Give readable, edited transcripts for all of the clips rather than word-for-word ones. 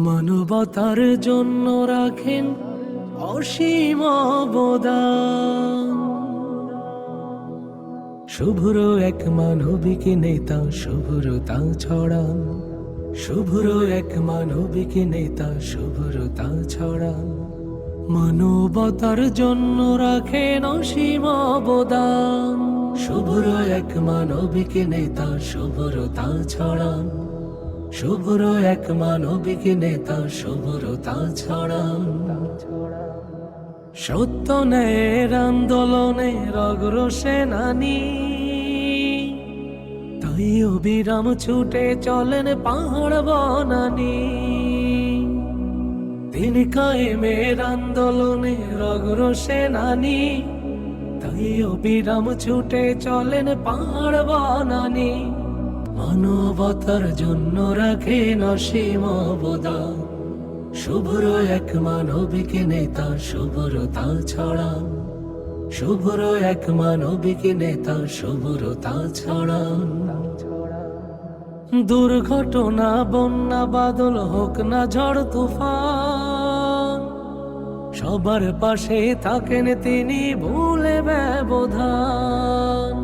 মানবতার জন্য রাখেন অসীম অবদান। শুভ্র এক মানবিক নেতা শুভ্রতা ছড়ান, শুভ্র এক মানবিক নেতা শুভ্রতা ছড়ান। মানবতার জন্য রাখেন অসীম অবদান। শুভ্র এক মানবিক নেতা শুভ্রতা ছড়ান, শুভ্র এক মানবিক নেতা শুভ্রতা ছড়ান। সত্য ন্যায়ের আন্দোলনের অগ্রসেনানী, তাই অবিরাম ছুটে চলেন পাহাড় বনানী। তিনি কায়েমের আন্দোলনের অগ্রসেনানী, তাই অবিরাম ছুটে চলেন পাহাড় বনানী। মানবতার জন্য রাখেন অসীম অবদান। শুভ্র এক মানবিক নেতা শুভ্রতা ছড়ান, শুভ্র এক মানবিক নেতা শুভ্রতা ছড়ান। দুর্ঘটনা বন্যা বাদল হোক না ঝড় তুফান, সবার পাশে থাকেন তিনি ভুলে ব্যবধান।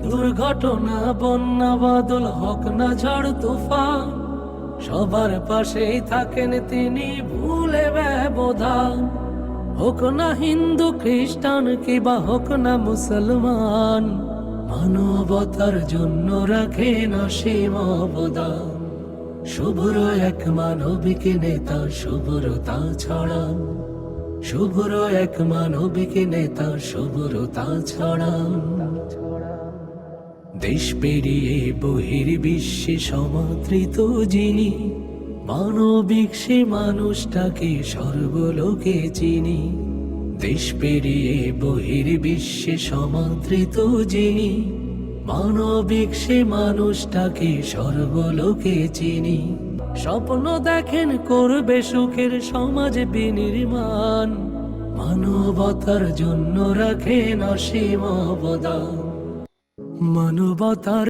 দুর্ঘটনা বন্যা বাদল হোক না ঝড় তুফান, সবার পাশেই থাকেন তিনি ভুলে ব্যবধান। হোক না হিন্দু খ্রিস্টান কিবা হোক না মুসলমান, মানবতার জন্য রাখেন অসীম অবদান। শুভ্র এক মানবিক নেতা শুভ্রতা ছড়ান, শুভ্র এক মানবিক নেতা শুভ্রতা ছড়ান। দেশ পেরিয়ে বহির্বিশ্বে সমাদৃত যিনি, মানবিক সে মানুষটাকে সর্বলোকে চিনি। দেশ পেরিয়ে বহির্বিশ্বে সমাদৃত যিনি, মানবিক সে মানুষটাকে সর্বলোকে চিনি। স্বপ্ন দেখেন করবে সুখের সমাজ বিনির্মাণ, মানবতার জন্য রাখেন অসীম অবদান। মানবতার